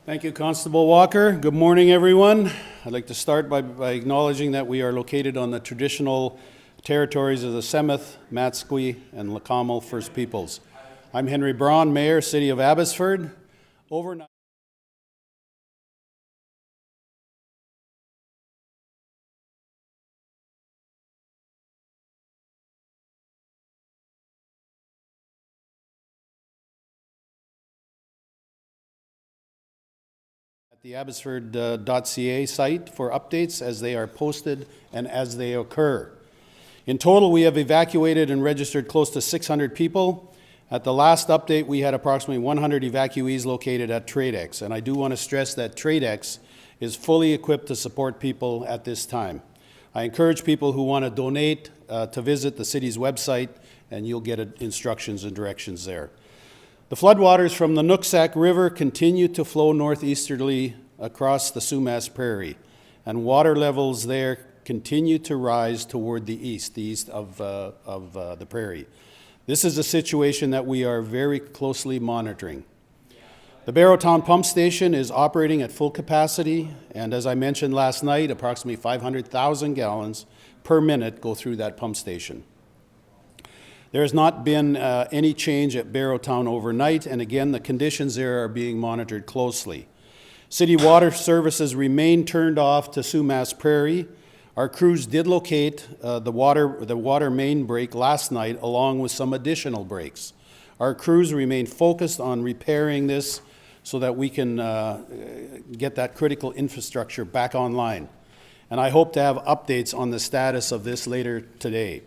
Thank you, Constable Walker. Good morning, everyone. I'd like to start by acknowledging that we are located on the traditional territories of the Semith, Matsqui, and Leqamal First Peoples. I'm Henry Braun, Mayor, City of Abbotsford. Overnight, at the abbotsford.ca site for updates as they are posted and as they occur. In total, we have evacuated and registered close to 600 people. At the last update, we had approximately 100 evacuees located at TradeX, and I do want to stress that TradeX is fully equipped to support people at this time. I encourage people who want to donate to visit the city's website, and you'll get instructions and directions there. The floodwaters from the Nooksack River continue to flow northeasterly across the Sumas Prairie, and water levels there continue to rise toward the east of the prairie. This is a situation that we are very closely monitoring. The Barrowtown Pump Station is operating at full capacity, and as I mentioned last night, approximately 500,000 gallons per minute go through that pump station. There has not been any change at Barrowtown overnight, and again, the conditions there are being monitored closely. City water services remain turned off to Sumas Prairie. Our crews did locate the water main break last night, along with some additional breaks. Our crews remain focused on repairing this so that we can get that critical infrastructure back online. And I hope to have updates on the status of this later today.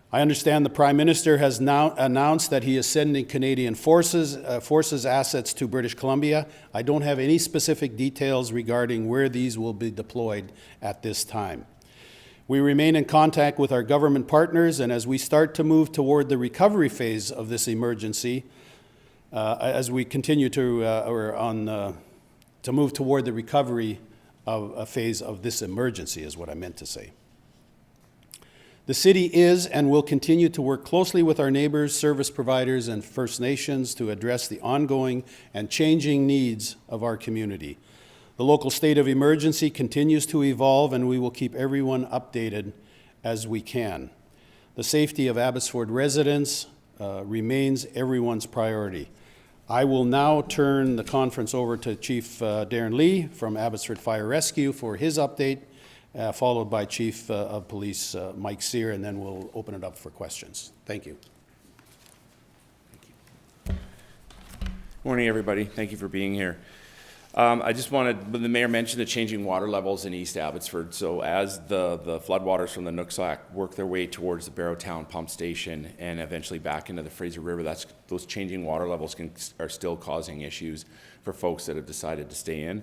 I understand the Prime Minister has now announced that he is sending Canadian forces assets to British Columbia. I don't have any specific details regarding where these will be deployed at this time. We remain in contact with our government partners, and as we start to move toward the recovery phase of this emergency, as we continue to move toward the recovery of a phase of this emergency is what I meant to say. The city is and will continue to work closely with our neighbors, service providers, and First Nations to address the ongoing and changing needs of our community. The local state of emergency continues to evolve, and we will keep everyone updated as we can. The safety of Abbotsford residents remains everyone's priority. I will now turn the conference over to Chief Darren Lee from Abbotsford Fire Rescue for his update, followed by Chief of Police Mike Sear, and then we'll open it up for questions. Thank you. Morning, everybody. Thank you for being here. I just wanted, the Mayor mentioned the changing water levels in East Abbotsford. So as the floodwaters from the Nooksack work their way towards the Barrowtown Pump Station and eventually back into the Fraser River, those changing water levels are still causing issues for folks that have decided to stay in.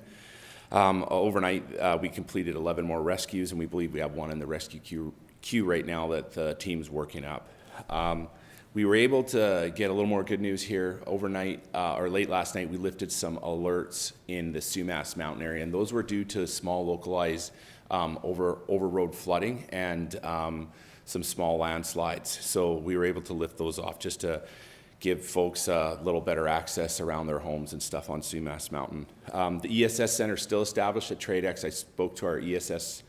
Overnight, we completed 11 more rescues, and we believe we have one in the rescue queue right now that the team's working up. We were able to get a little more good news here overnight, or late last night. We lifted some alerts in the Sumas Mountain area, and those were due to small localized over-road flooding and some small landslides. So we were able to lift those off just to give folks a little better access around their homes and stuff on Sumas Mountain. The ESS Center is still established at TradeX. I spoke to our ESS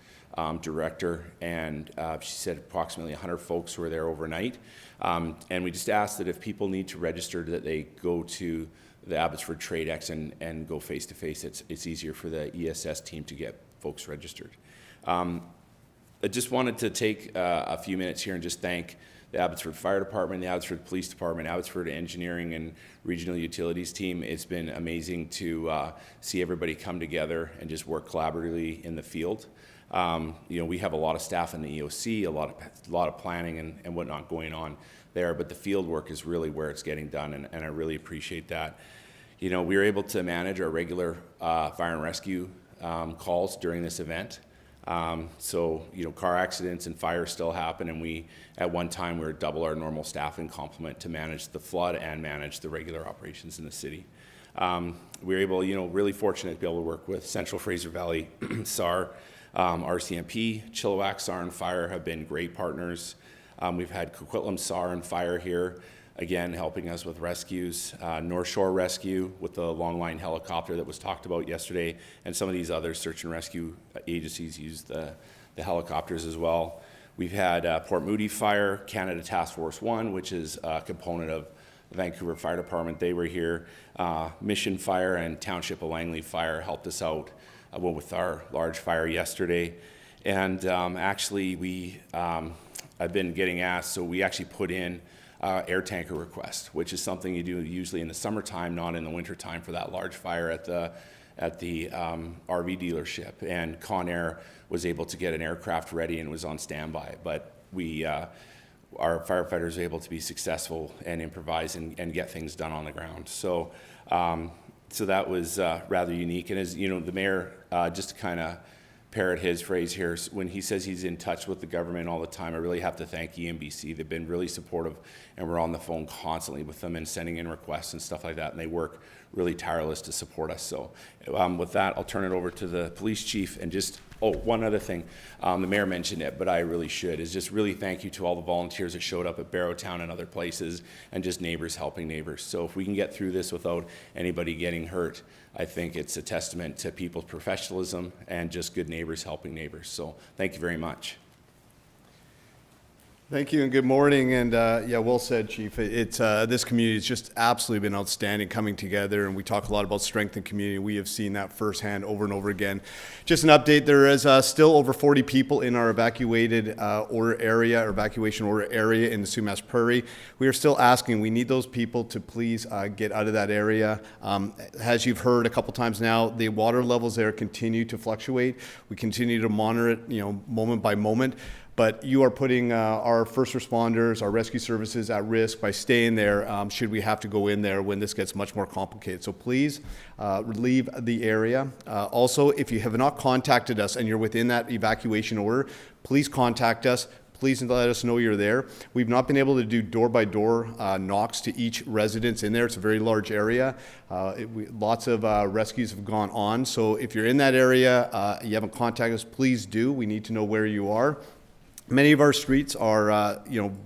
director, and she said approximately 100 folks were there overnight. And we just asked that if people need to register, that they go to the Abbotsford TradeX and go face-to-face. It's easier for the ESS team to get folks registered. I just wanted to take a few minutes here and just thank the Abbotsford Fire Department, the Abbotsford Police Department, Abbotsford Engineering and Regional Utilities team. It's been amazing to see everybody come together and just work collaboratively in the field. We have a lot of staff in the EOC, a lot of planning and whatnot going on there, but the field work is really where it's getting done, and I really appreciate that. We were able to manage our regular fire and rescue calls during this event. Car accidents and fires still happen, and at one time, we were double our normal staffing complement to manage the flood and manage the regular operations in the city. We were able, really fortunate to be able to work with Central Fraser Valley SAR, RCMP, Chilliwack SAR and Fire have been great partners. We've had Coquitlam SAR and Fire here. again, helping us with rescues. North Shore Rescue with the long line helicopter that was talked about yesterday, and some of these other search and rescue agencies use the helicopters as well. We've had Port Moody Fire, Canada Task Force 1, which is a component of the Vancouver Fire Department. They were here. Mission Fire and Township of Langley Fire helped us out with our large fire yesterday. And actually, I've been getting asked, so we actually put in air tanker request, which is something you do usually in the summertime, not in the wintertime, for that large fire at the RV dealership. And Conair was able to get an aircraft ready and was on standby. But our firefighters were able to be successful and improvise and get things done on the ground. So, so that was rather unique. And as you know, the mayor, just to kind of parrot his phrase here, when he says he's in touch with the government all the time, I really have to thank EMBC. They've been really supportive, and we're on the phone constantly with them and sending in requests and stuff like that, and they work really tireless to support us. So with that, I'll turn it over to the police chief. And just, one other thing, the mayor mentioned it, but I really should, is just really thank you to all the volunteers that showed up at Barrowtown and other places, and just neighbors helping neighbors. So if we can get through this without anybody getting hurt, I think it's a testament to people's professionalism and just good neighbors helping neighbors. So thank you very much. Thank you and good morning. And yeah, well said, Chief. It's this community has just absolutely been outstanding coming together, and we talk a lot about strength in community. We have seen that firsthand over and over again. Just an update: there is still over 40 people in our evacuation order area in the Sumas Prairie. We are still asking. We need those people to please get out of that area. As you've heard a couple times now, the water levels there continue to fluctuate. We continue to monitor it, moment by moment. But you are putting our first responders, our rescue services at risk by staying there should we have to go in there when this gets much more complicated. So please leave the area. Also, if you have not contacted us and you're within that evacuation order, please contact us. Please let us know you're there. We've not been able to do door-by-door knocks to each residence in there. It's a very large area. Lots of rescues have gone on. So if you're in that area, you haven't contacted us, please do. We need to know where you are. Many of our streets are,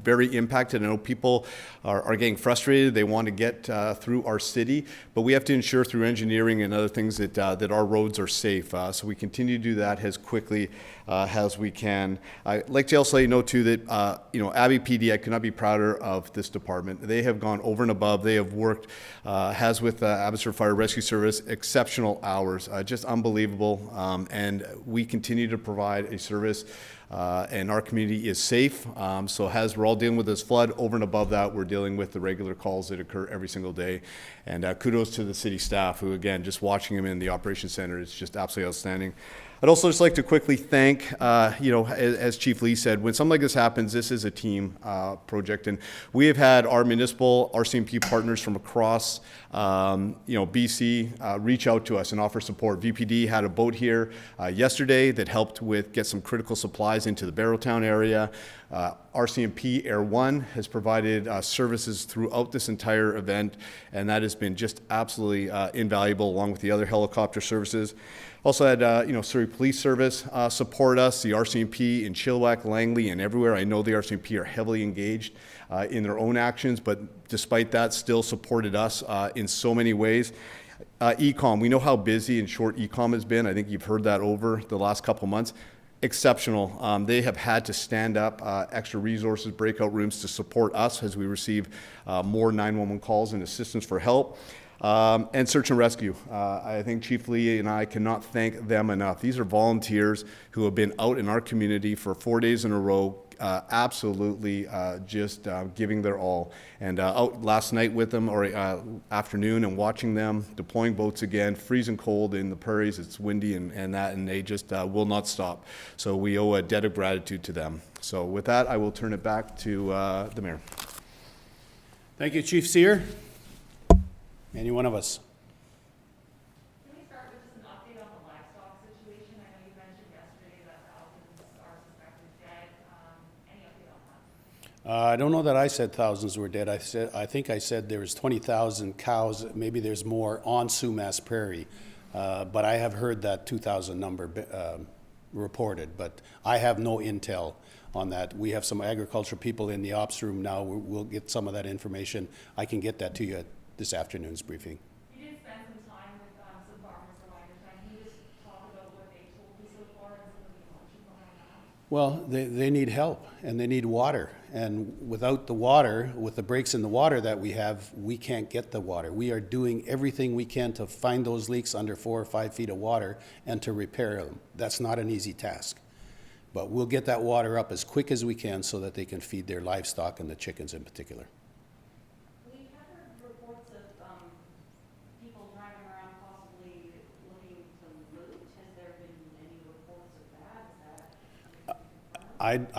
very impacted. I know people are getting frustrated. They want to get through our city, but we have to ensure through engineering and other things that our roads are safe. So we continue to do that as quickly as we can. I'd like to also let you know too that Abbey PD, I could not be prouder of this department. They have gone over and above. They have worked, as with Abbotsford Fire Rescue Service, exceptional hours, just unbelievable. And we continue to provide a service. And our community is safe. So as we're all dealing with this flood, over and above that, we're dealing with the regular calls that occur every single day. And kudos to the city staff who, again, just watching them in the operations center is just absolutely outstanding. I'd also just like to quickly thank, as Chief Lee said, when something like this happens, this is a team project. And we have had our municipal RCMP partners from across, BC reach out to us and offer support. VPD had a boat here yesterday that helped get some critical supplies into the Barrowtown area. RCMP Air 1 has provided services throughout this entire event, and that has been just absolutely invaluable, along with the other helicopter services. Also had, Surrey Police Service support us, the RCMP in Chilliwack, Langley, and everywhere. I know the RCMP are heavily engaged in their own actions, but despite that, still supported us in so many ways. ECOM, we know how busy and short ECOM has been. I think you've heard that over the last couple months. Exceptional. They have had to stand up extra resources, breakout rooms to support us as we receive more 911 calls and assistance for help. And search and rescue. I think Chief Lee and I cannot thank them enough. These are volunteers who have been out in our community for 4 days in a row, absolutely just giving their all. And out last night with them, or afternoon, and watching them deploying boats again, freezing cold in the prairies. It's windy and they just will not stop. So we owe a debt of gratitude to them. So with that, I will turn it back to the mayor. Thank you, Chief Sear. Any one of us? Can we start with just an update on the livestock situation? I know you mentioned yesterday that thousands are suspected dead. Any update on that? I don't know that I said thousands were dead. I think I said there was 20,000 cows. Maybe there's more on Sumas Prairie, but I have heard that 2,000 number reported, but I have no intel on that. We have some agricultural people in the ops room now. We'll get some of that information. I can get that to you at this afternoon's briefing. You did spend some time with some farmers for my understanding. Can you just talk about what they told you so far and some of the emotion behind that? Well, they need help and they need water. And without the water, with the breaks in the water that we have, we can't get the water. We are doing everything we can to find those leaks under 4 or 5 feet of water and to repair them. That's not an easy task. But we'll get that water up as quick as we can so that they can feed their livestock and the chickens in particular. We have heard reports of people driving around possibly looking to loot. Has there been any reports of that? Is that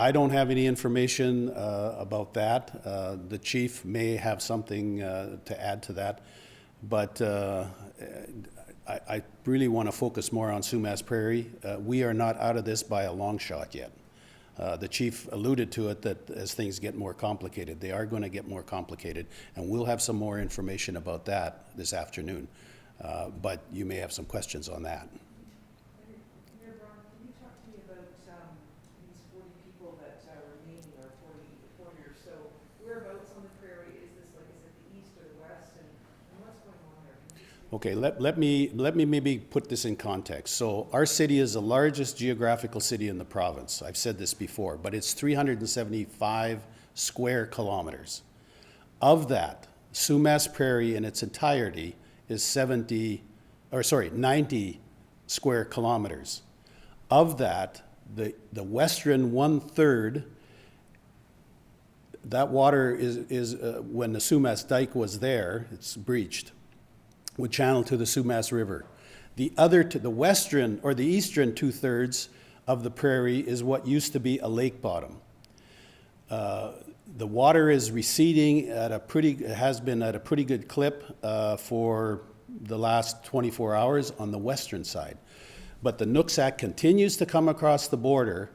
I don't have any information about that. The chief may have something to add to that, but I really want to focus more on Sumas Prairie. We are not out of this by a long shot yet. The chief alluded to it that as things get more complicated, they are going to get more complicated, and we'll have some more information about that this afternoon. But you may have some questions on that. Mayor Braun, can you talk to me about these 40 people that remain, or 40 or so? Whereabouts on the prairie is this? Like, is it the east or the west? And what's going on there? Can you just Okay, let me maybe put this in context. So our city is the largest geographical city in the province. I've said this before, but it's 375 square kilometers. Of that, Sumas Prairie in its entirety is 90 square kilometers. Of that, the western 1/3, that water is when the Sumas Dike was there, it's breached, would channel to the Sumas River. The other, to the western or the eastern 2/3 of the prairie is what used to be a lake bottom. The water is receding at has been at a pretty good clip for the last 24 hours on the western side. But the Nooksack continues to come across the border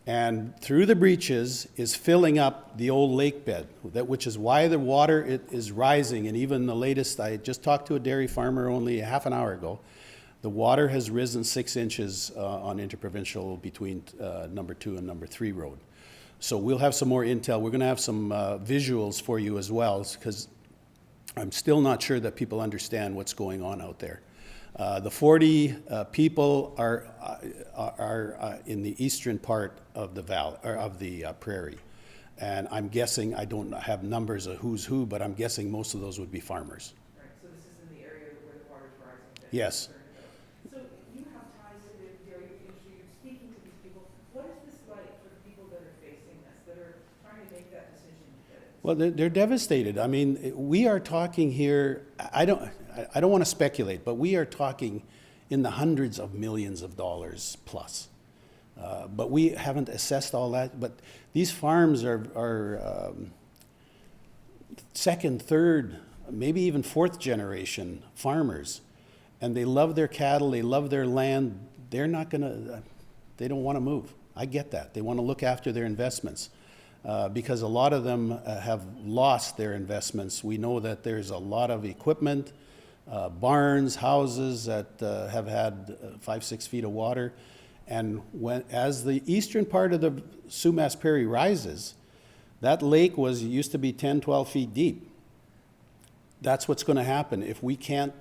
and through the breaches is filling up the old lake bed, which is why the water is rising. And even the latest, I just talked to a dairy farmer only a half an hour ago, the water has risen 6 inches on interprovincial between number 2 and number 3 road. So we'll have some more intel. We're going to have some visuals for you as well, because I'm still not sure that people understand what's going on out there. The 40 people are in the eastern part of the valley, or of the prairie. And I'm guessing, I don't have numbers of who's who, but I'm guessing most of those would be farmers. Right, so this is in the area where the water's rising? that Yes. you're concerned about. So you have ties to the dairy industry, you're speaking to these people. What is this like for the people that are facing this, that are trying to make that decision? Well, they're devastated. I mean, we are talking here, I don't want to speculate, but we are talking in the hundreds of millions of dollars plus. But we haven't assessed all that. But these farms are second, third, maybe even fourth generation farmers. And they love their cattle, they love their land. They're not going to, they don't want to move. I get that. They want to look after their investments. Because a lot of them have lost their investments. We know that there's a lot of equipment, barns, houses that have had 5-6 feet of water. And as the eastern part of the Sumas Prairie rises, that lake used to be 10, 12 feet deep. That's what's going to happen if we can't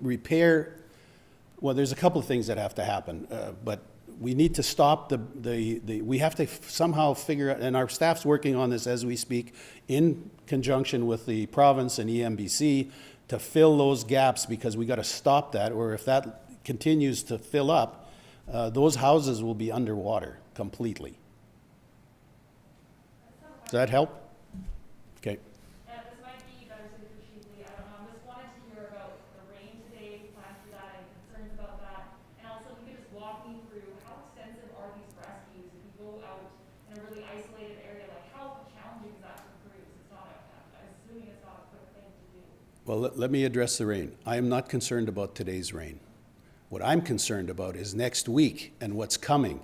repair. Well, there's a couple of things that have to happen, but we need to stop we have to somehow figure out, and our staff's working on this as we speak, in conjunction with the province and EMBC, to fill those gaps, because we got to stop that, or if that continues to fill up, those houses will be underwater completely. Does that help? Okay. This might be better suited for Chief Lee, I don't know, I just wanted to hear about the rain today, plans for that, and concerns about that. And also, if you could just walk me through, how extensive are these rescues? If you go out in a really isolated area, like how challenging is that for crews? It's not, I'm assuming it's not a quick thing to do. Well, let me address the rain. I am not concerned about today's rain. What I'm concerned about is next week and what's coming.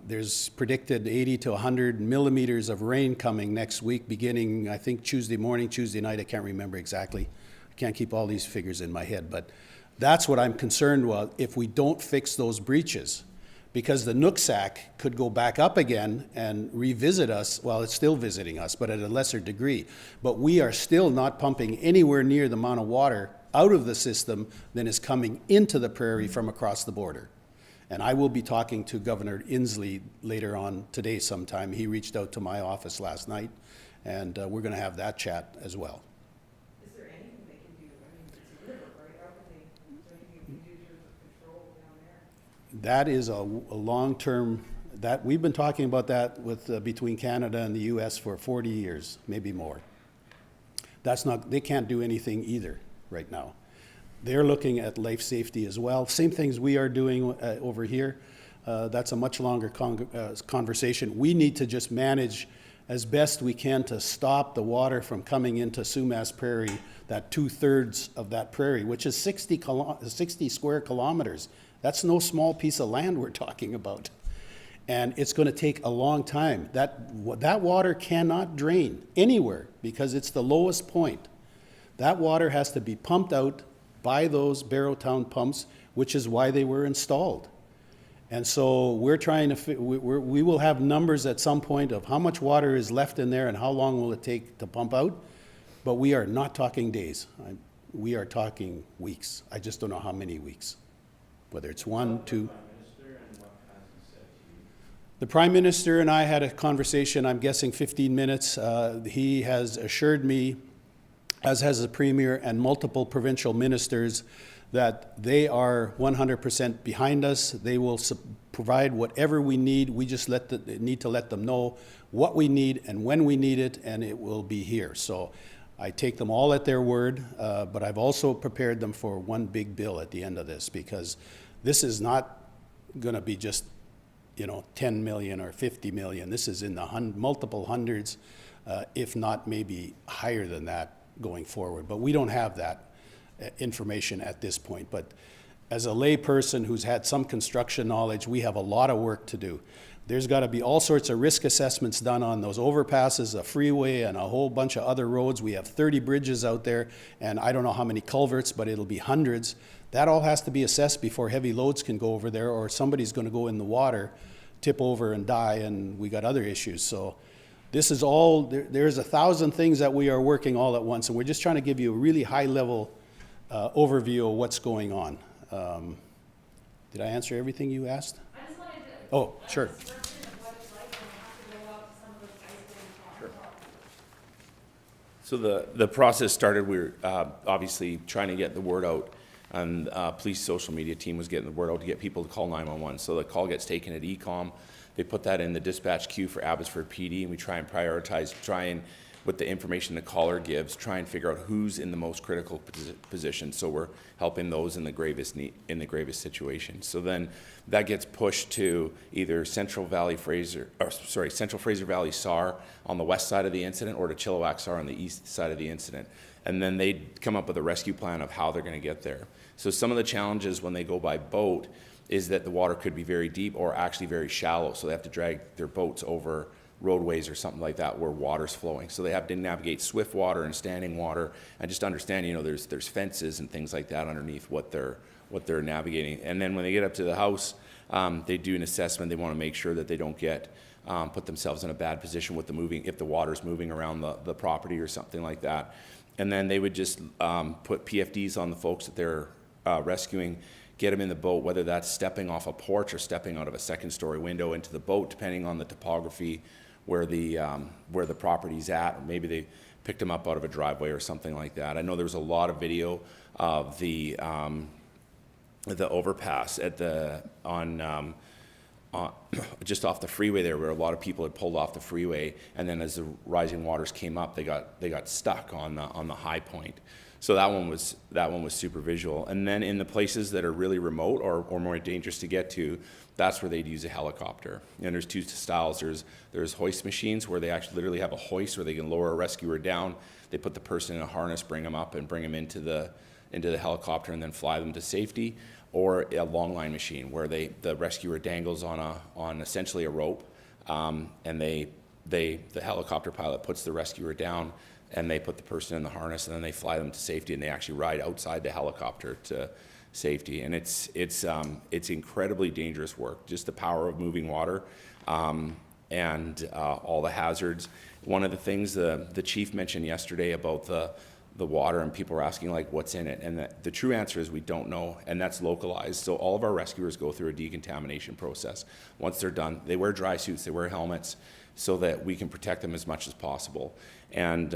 There's predicted 80 to 100 millimeters of rain coming next week, beginning, I think, Tuesday morning, Tuesday night. I can't remember exactly. I can't keep all these figures in my head, but That's what I'm concerned about if we don't fix those breaches. Because the Nooksack could go back up again and revisit us. Well, it's still visiting us, but at a lesser degree. But we are still not pumping anywhere near the amount of water out of the system than is coming into the prairie from across the border. And I will be talking to Governor Inslee later on today sometime. He reached out to my office last night, and we're going to have that chat as well. Is there anything they can do? I mean, it's a river, right? How can they, is there anything you can do in terms of control down there? That is a long-term, that, we've been talking about that with, between Canada and the US for 40 years, maybe more. That's not, they can't do anything either right now. They're looking at life safety as well. Same things we are doing over here. That's a much longer conversation. We need to just manage as best we can to stop the water from coming into Sumas Prairie, that 2/3 of that prairie, which is 60 square kilometers. That's no small piece of land we're talking about. And it's going to take a long time. That water cannot drain anywhere because it's the lowest point. That water has to be pumped out by those Barrowtown pumps, which is why they were installed. And so we're trying to, we will have numbers at some point of how much water is left in there and how long will it take to pump out. But we are not talking days. We are talking weeks. I just don't know how many weeks. Whether it's 1, 2. The Prime Minister and I had a conversation, I'm guessing 15 minutes. He has assured me, as has the Premier and multiple provincial ministers, that they are 100% behind us. They will provide whatever we need. We just need to let them know what we need and when we need it, and it will be here. So I take them all at their word, but I've also prepared them for one big bill at the end of this, because this is not going to be just, 10 million or 50 million. This is in the multiple hundreds, if not maybe higher than that going forward. But we don't have that information at this point. But as a lay person who's had some construction knowledge, we have a lot of work to do. There's got to be all sorts of risk assessments done on those overpasses, a freeway, and a whole bunch of other roads. We have 30 bridges out there, and I don't know how many culverts, but it'll be hundreds. That all has to be assessed before heavy loads can go over there, or somebody's going to go in the water, tip over and die, and we got other issues. So this is all, there's 1,000 things that we are working all at once, and we're just trying to give you a really high-level overview of what's going on. Did I answer everything you asked? I just wanted to. Oh, sure. A description of what it's like when you have to go out to some of those isolated spots. So the process started, we were obviously trying to get the word out, and police social media team was getting the word out to get people to call 911. So the call gets taken at ECOM. They put that in the dispatch queue for Abbotsford PD, and we try and prioritize, with the information the caller gives, try and figure out who's in the most critical position. So we're helping those in the gravest situation. So then that gets pushed to either Central Fraser Valley SAR on the west side of the incident, or to Chilliwack SAR on the east side of the incident. And then they come up with a rescue plan of how they're going to get there. So some of the challenges when they go by boat is that the water could be very deep or actually very shallow. So they have to drag their boats over roadways or something like that where water's flowing. So they have to navigate swift water and standing water, and just understand, there's fences and things like that underneath what they're navigating. And then when they get up to the house, they do an assessment. They want to make sure that they don't put themselves in a bad position with if the water's moving around the property or something like that. And then they would just put PFDs on the folks that they're rescuing, get them in the boat, whether that's stepping off a porch or stepping out of a second-story window into the boat, depending on the topography where the property's at, or maybe they picked them up out of a driveway or something like that. I know there was a lot of video of the overpass just off the freeway there, where a lot of people had pulled off the freeway, and then as the rising waters came up, they got stuck on the high point. So that one was super visual. And then in the places that are really remote or more dangerous to get to, that's where they'd use a helicopter. And there's two styles. There's hoist machines where they actually literally have a hoist where they can lower a rescuer down. They put the person in a harness, bring them up, and bring them into the helicopter, and then fly them to safety. Or a long line machine where the rescuer dangles on essentially a rope, and the helicopter pilot puts the rescuer down, and they put the person in the harness, and then they fly them to safety, and they actually ride outside the helicopter safety. And it's incredibly dangerous work, just the power of moving water, and all the hazards. One of the things the chief mentioned yesterday about the water, and people were asking like what's in it, and the true answer is we don't know, and that's localized. So all of our rescuers go through a decontamination process. Once they're done, they wear dry suits, they wear helmets, so that we can protect them as much as possible. And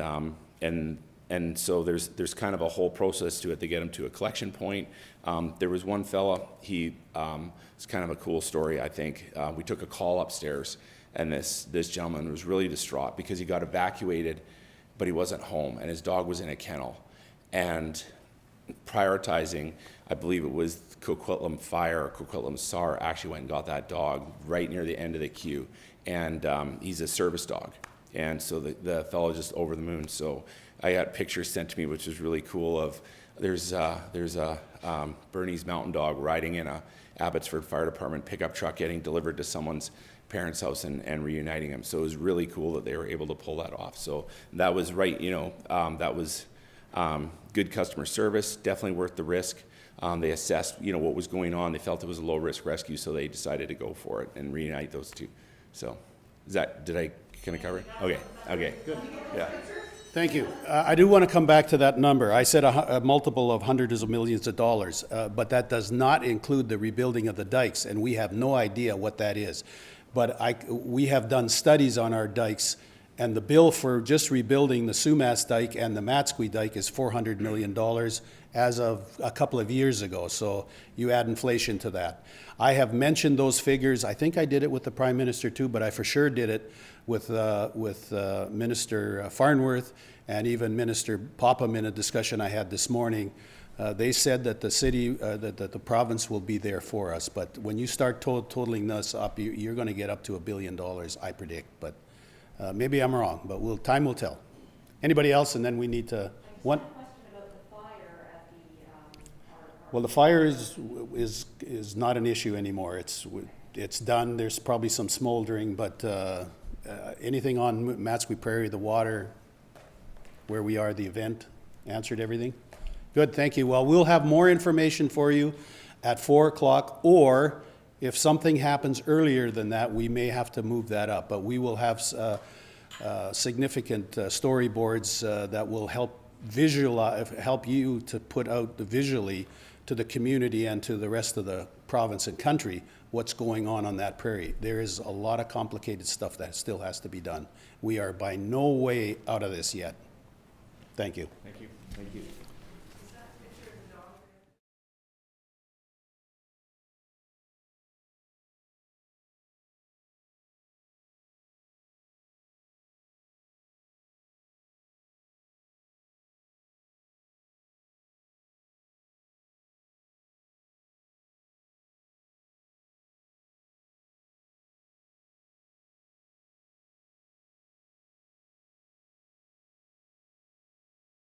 so there's kind of a whole process to it to get them to a collection point. There was one fella, it's kind of a cool story, I think. We took a call upstairs, and this gentleman was really distraught because he got evacuated, but he wasn't home, and his dog was in a kennel. And prioritizing, I believe it was Coquitlam Fire or Coquitlam SAR actually went and got that dog right near the end of the queue. And he's a service dog. And so the fellow just over the moon. So I got pictures sent to me, which is really cool, of there's a Bernese mountain dog riding in a Abbotsford Fire Department pickup truck getting delivered to someone's parents' house and reuniting them. So it was really cool that they were able to pull that off. So that was right, that was good customer service, definitely worth the risk. They assessed, what was going on. They felt it was a low-risk rescue, so they decided to go for it and reunite those two. So did I kind of cover it? Okay, good. Yeah. Thank you. I do want to come back to that number. I said a multiple of hundreds of millions of dollars, but that does not include the rebuilding of the dikes, and we have no idea what that is. But we have done studies on our dikes, and the bill for just rebuilding the Sumas dike and the Matsqui dike is $400 million as of a couple of years ago. So you add inflation to that. I have mentioned those figures. I think I did it with the Prime Minister too, but I for sure did it with Minister Farnworth and even Minister Popham in a discussion I had this morning. They said that the city, that the province will be there for us. But when you start totaling this up, you're going to get up to $1 billion, I predict. But maybe I'm wrong, but time will tell. Anybody else? And then we need to. One. Well, the fire is not an issue anymore. It's done. There's probably some smoldering, but anything on Matsqui Prairie, the water, where we are, the event, answered everything? Good, thank you. Well, we'll have more information for you at 4 o'clock, or if something happens earlier than that, we may have to move that up. But we will have significant storyboards that will help you to put out visually to the community and to the rest of the province and country what's going on that prairie. There is a lot of complicated stuff that still has to be done. We are by no way out of this yet. Thank you. Thank you. Thank you.